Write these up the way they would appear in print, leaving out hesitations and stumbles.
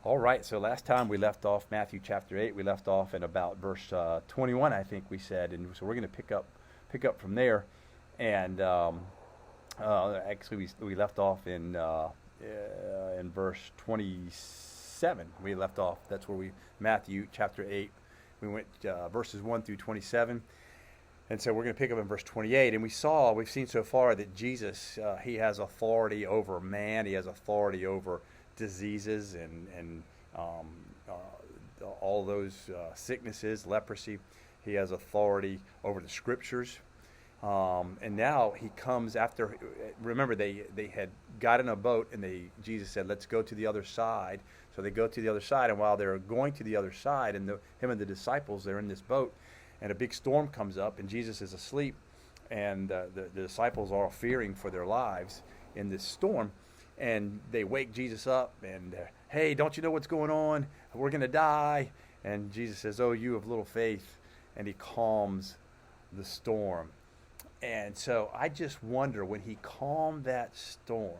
All right, so last time we left off Matthew chapter 8. We left off in about verse 21, I think we said, and so we're going to pick up from there. And actually, we left off in verse 27. We left off. That's where Matthew chapter 8. We went verses 1 through 27. And so we're going to pick up in verse 28. And we've seen so far that Jesus, he has authority over man. He has authority over diseases and all those sicknesses, leprosy. He has authority over the scriptures. And now he comes after, remember they had got in a boat and Jesus said, let's go to the other side. So they go to the other side, and while they're going to the other side, and him and the disciples, they're in this boat, and a big storm comes up, and Jesus is asleep, and the disciples are fearing for their lives in this storm, and they wake Jesus up, and hey, don't you know what's going on? We're going to die. And Jesus says, oh, you of little faith, and he calms the storm. And so I just wonder, when he calmed that storm,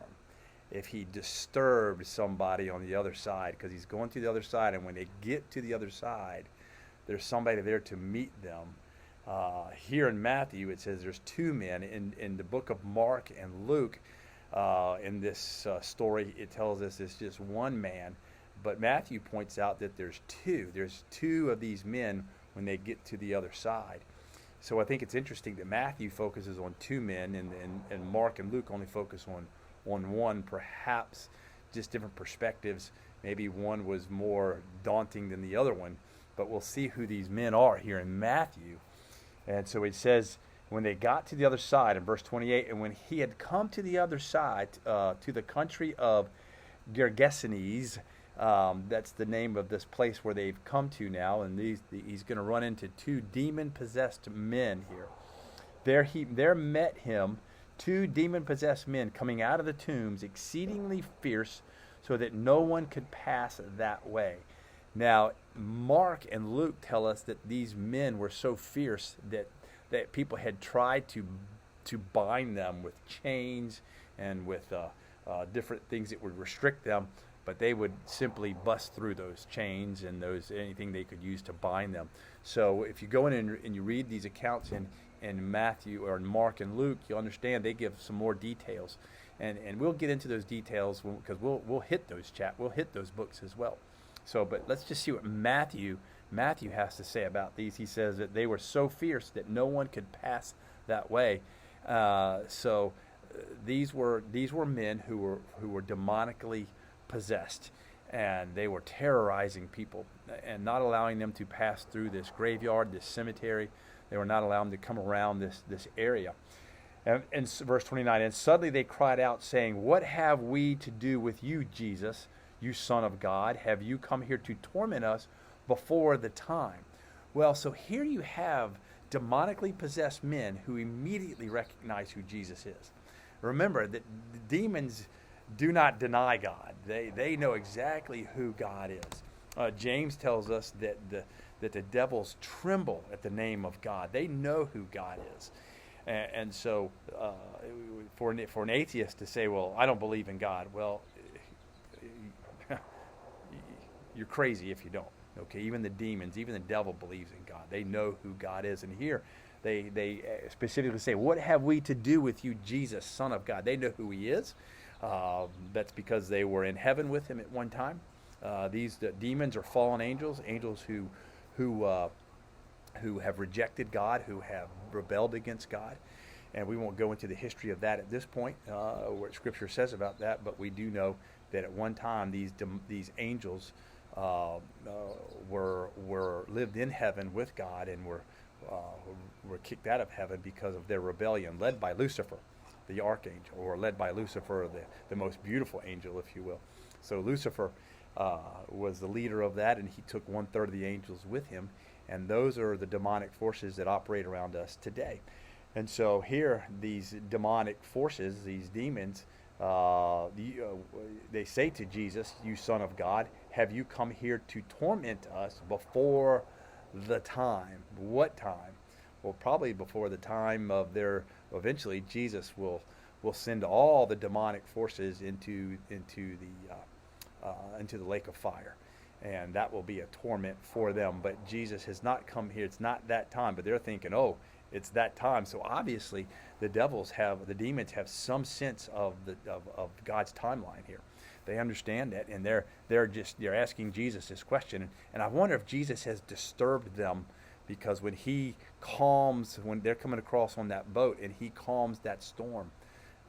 if he disturbed somebody on the other side, because he's going to the other side, and when they get to the other side, there's somebody there to meet them. Here in Matthew, it says there's two men. In the book of Mark and Luke, in this story, it tells us it's just one man. But Matthew points out that there's two. There's two of these men when they get to the other side. So I think it's interesting that Matthew focuses on two men, and Mark and Luke only focus on one, perhaps just different perspectives. Maybe one was more daunting than the other one. But we'll see who these men are here in Matthew. And so it says, when they got to the other side, in verse 28, and when he had come to the other side, to the country of Gergesenes, that's the name of this place where they've come to now, and he's going to run into two demon-possessed men here. There met him two demon-possessed men coming out of the tombs, exceedingly fierce, so that no one could pass that way. Now, Mark and Luke tell us that these men were so fierce that people had tried to bind them with chains and with different things that would restrict them, but they would simply bust through those chains and anything they could use to bind them. So if you go in and you read these accounts in Matthew or in Mark and Luke, you'll understand they give some more details, and we'll get into those details because we'll hit those books as well. So, but let's just see what Matthew has to say about these. He says that they were so fierce that no one could pass that way. These were men who were demonically possessed, and they were terrorizing people and not allowing them to pass through this graveyard, this cemetery. They were not allowing them to come around this area. And verse 29, and suddenly they cried out, saying, what have we to do with you, Jesus, you Son of God? Have you come here to torment us before the time? Well, so here you have demonically possessed men who immediately recognize who Jesus is. Remember that the demons do not deny God. They know exactly who God is. James tells us that the devils tremble at the name of God. They know who God is. And so for an atheist to say, well, I don't believe in God, well, you're crazy if you don't. Okay, even the demons, even the devil believes in God. They know who God is. And here they specifically say, what have we to do with you, Jesus, Son of God? They know who he is. That's because they were in heaven with him at one time. These demons are fallen angels who have rejected God, who have rebelled against God. And we won't go into the history of that at this point, what Scripture says about that, but we do know that at one time these angels lived in heaven with God and were kicked out of heaven because of their rebellion, led by Lucifer, the archangel, or led by Lucifer, the most beautiful angel, if you will. So Lucifer was the leader of that, and he took 1/3 of the angels with him, and those are the demonic forces that operate around us today. And so here, these demonic forces, these demons, they say to Jesus, you Son of God, have you come here to torment us before the time? What time? Well, probably before the time of eventually Jesus will send all the demonic forces into into the lake of fire. And that will be a torment for them. But Jesus has not come here. It's not that time. But they're thinking, oh, it's that time. So obviously, the demons have some sense of God's timeline here. They understand that, and they're asking Jesus this question. And I wonder if Jesus has disturbed them, because when they're coming across on that boat and he calms that storm,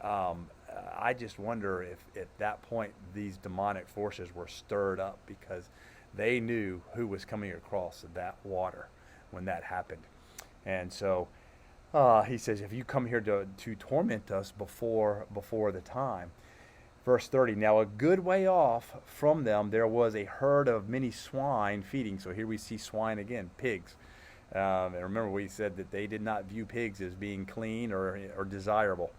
I just wonder if at that point these demonic forces were stirred up, because they knew who was coming across that water when that happened. And so he says, if you come here to torment us before the time. Verse 30, now a good way off from them there was a herd of many swine feeding. So here we see swine again, pigs. And remember, we said that they did not view pigs as being clean or desirable.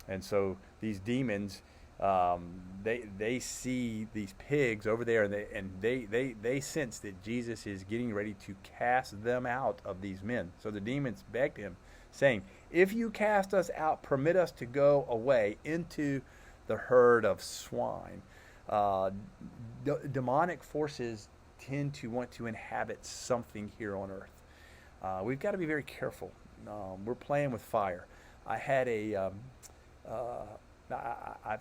And so these demons, they see these pigs over there, and they sense that Jesus is getting ready to cast them out of these men. So the demons begged him, saying, if you cast us out, permit us to go away into the herd of swine. Demonic forces tend to want to inhabit something here on earth. We've got to be very careful. We're playing with fire. I've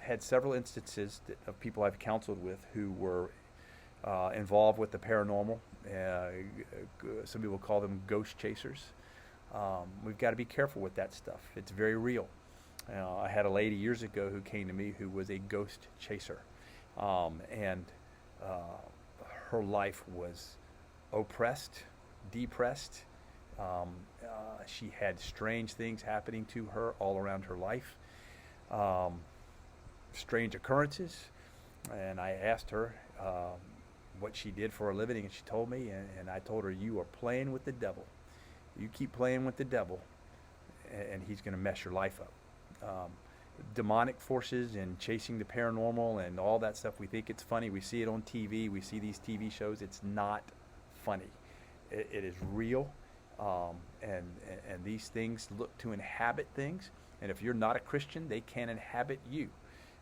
had several instances of people I've counseled with who were involved with the paranormal. Some people call them ghost chasers. We've got to be careful with that stuff. It's very real. I had a lady years ago who came to me who was a ghost chaser, and her life was oppressed, depressed. She had strange things happening to her all around her life, strange occurrences, and I asked her what she did for a living, and she told me, and I told her, you are playing with the devil. You keep playing with the devil, and he's going to mess your life up. Demonic forces and chasing the paranormal and all that stuff, we think it's funny. We see it on TV. We see these TV shows. It's not funny. It is real, and these things look to inhabit things. And if you're not a Christian, they can inhabit you.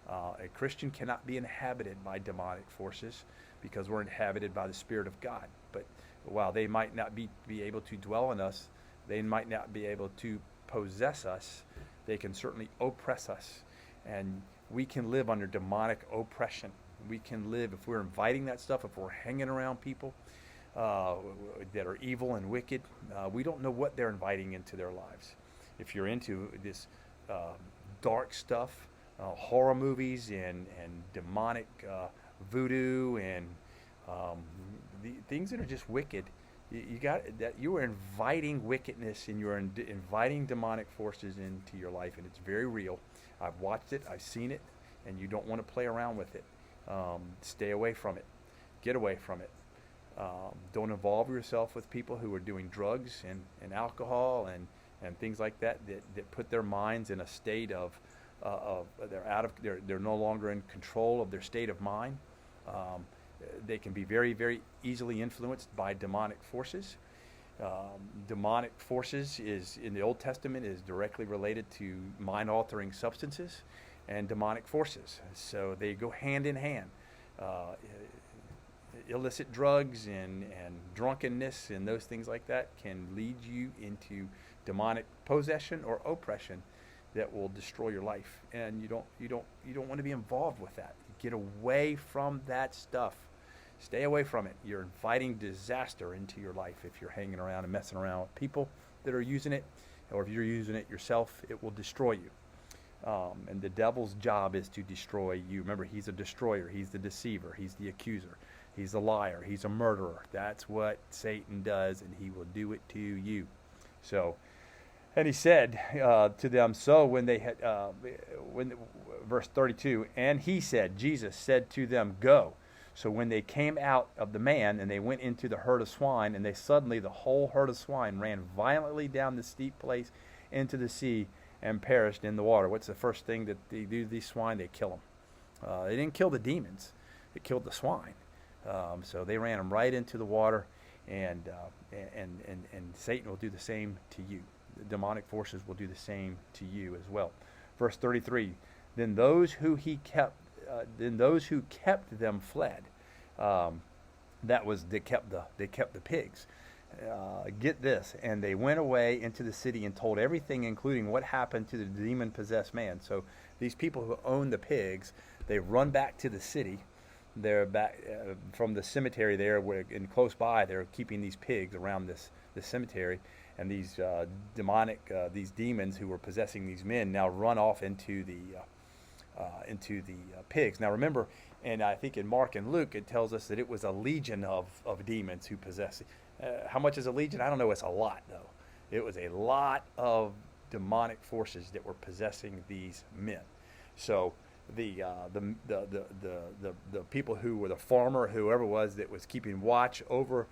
A Christian cannot be inhabited by demonic forces, because we're inhabited by the Spirit of God. But while they might not be able to dwell in us, they might not be able to possess us, they can certainly oppress us. And we can live under demonic oppression. We can live, if we're inviting that stuff, if we're hanging around people that are evil and wicked, we don't know what they're inviting into their lives. If you're into this dark stuff, horror movies and demonic voodoo and the things that are just wicked, you are inviting wickedness, and you're inviting demonic forces into your life, and it's very real. I've watched it, I've seen it, and you don't want to play around with it. Stay away from it. Get away from it. Don't involve yourself with people who are doing drugs and alcohol and things like that put their minds in a state of they're no longer in control of their state of mind. They can be very, very easily influenced by demonic forces. Demonic forces in the Old Testament is directly related to mind-altering substances and demonic forces. So they go hand in hand. Illicit drugs and drunkenness and those things like that can lead you into demonic possession or oppression that will destroy your life. And you don't want to be involved with that. Get away from that stuff. Stay away from it. You're inviting disaster into your life if you're hanging around and messing around with people that are using it, or if you're using it yourself, it will destroy you. And the devil's job is to destroy you. Remember, he's a destroyer. He's the deceiver. He's the accuser. He's the liar. He's a murderer. That's what Satan does, and he will do it to you. So, and he said to them, so when they had, verse 32, and he said, Jesus said to them, go. So when they came out of the man, and they went into the herd of swine, and suddenly the whole herd of swine ran violently down the steep place into the sea and perished in the water. What's the first thing that they do to these swine? They kill them. They didn't kill the demons. They killed the swine. So they ran them right into the water, and Satan will do the same to you. The demonic forces will do the same to you as well. Verse 33, then those who he kept then those who kept them fled. They kept the pigs. Get this, and they went away into the city and told everything, including what happened to the demon-possessed man. So these people who own the pigs, they run back to the city. They're back from the cemetery there, and close by, they're keeping these pigs around this cemetery, and these these demons who were possessing these men now run off into the pigs. Now remember, and I think in Mark and Luke it tells us that it was a legion of demons who possessed. How much is a legion? I don't know. It's a lot, though. It was a lot of demonic forces that were possessing these men. So the people who were the farmer, whoever it was that was keeping watch over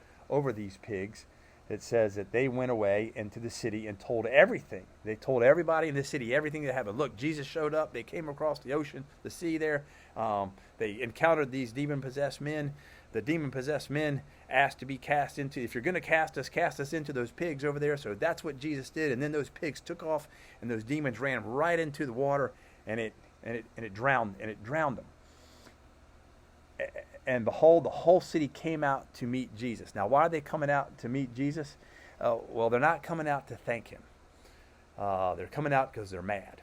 these pigs, it says that they went away into the city and told everything. They told everybody in the city everything that happened. Look, Jesus showed up. They came across the ocean, the sea there. They encountered these demon-possessed men. The demon-possessed men asked to be cast into, if you're going to cast us into those pigs over there. So that's what Jesus did. And then those pigs took off, and those demons ran right into the water, and it drowned them. And behold, the whole city came out to meet Jesus. Now, why are they coming out to meet Jesus? Well, they're not coming out to thank him. They're coming out because they're mad.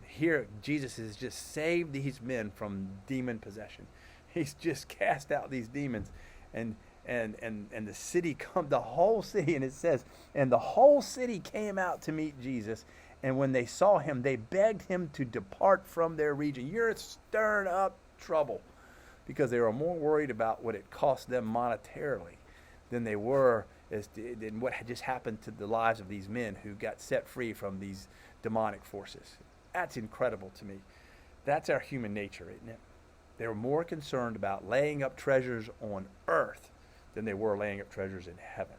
Here, Jesus has just saved these men from demon possession. He's just cast out these demons, and the whole city, and it says, and the whole city came out to meet Jesus, and when they saw him, they begged him to depart from their region. You're stirring up trouble, because they were more worried about what it cost them monetarily than they were in what had just happened to the lives of these men who got set free from these demonic forces. That's incredible to me. That's our human nature, isn't it? They were more concerned about laying up treasures on earth than they were laying up treasures in heaven.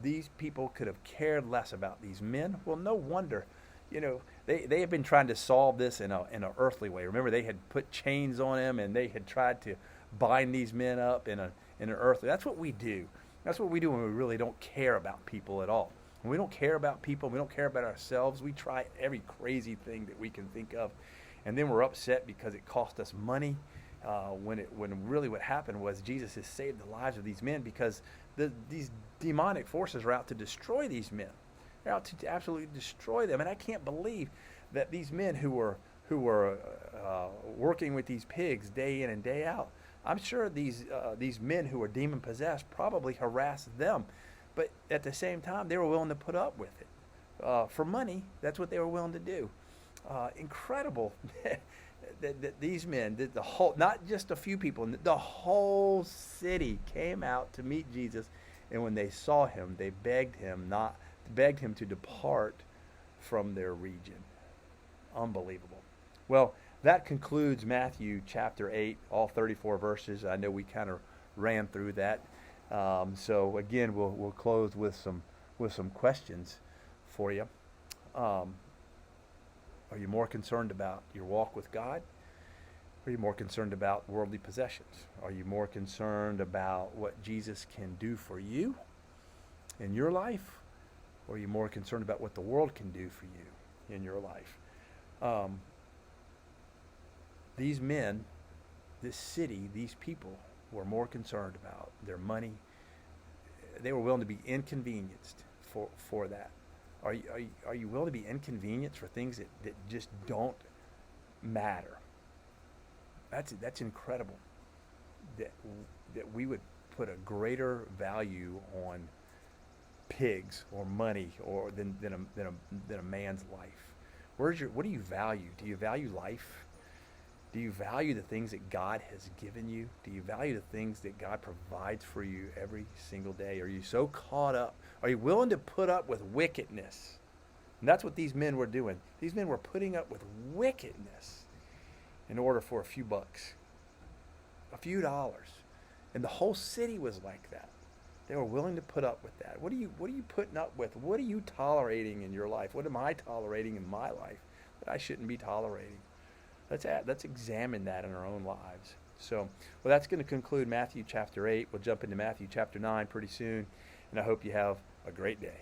These people could have cared less about these men. Well, no wonder. You know, they have been trying to solve this in an earthly way. Remember, they had put chains on them, and they had tried to bind these men up in an earthly. That's what we do. That's what we do when we really don't care about people at all. When we don't care about people, we don't care about ourselves, we try every crazy thing that we can think of. And then we're upset because it cost us money, when really what happened was Jesus has saved the lives of these men, because these demonic forces are out to destroy these men. They're out to absolutely destroy them. And I can't believe that these men who were working with these pigs day in and day out, I'm sure these men who were demon possessed probably harassed them, but at the same time they were willing to put up with it for money. That's what they were willing to do. Incredible that these men, that the whole, not just a few people, the whole city came out to meet Jesus, and when they saw him, they begged him to depart from their region. Unbelievable. Well, that concludes Matthew chapter 8, all 34 verses. I know we kind of ran through that. So again, we'll close with some questions for you. Are you more concerned about your walk with God? Or are you more concerned about worldly possessions? Are you more concerned about what Jesus can do for you in your life? Or are you more concerned about what the world can do for you in your life? These men, this city, these people were more concerned about their money. They were willing to be inconvenienced for that. Are you willing to be inconvenienced for things that just don't matter? That's incredible. That we would put a greater value on pigs or money or than a man's life. What do you value? Do you value life? Do you value the things that God has given you? Do you value the things that God provides for you every single day? Are you so caught up? Are you willing to put up with wickedness? And that's what these men were doing. These men were putting up with wickedness in order for a few bucks, a few dollars. And the whole city was like that. They were willing to put up with that. What are you putting up with? What are you tolerating in your life? What am I tolerating in my life that I shouldn't be tolerating? Let's examine that in our own lives. So, well, that's going to conclude Matthew chapter 8. We'll jump into Matthew chapter 9 pretty soon, and I hope you have a great day.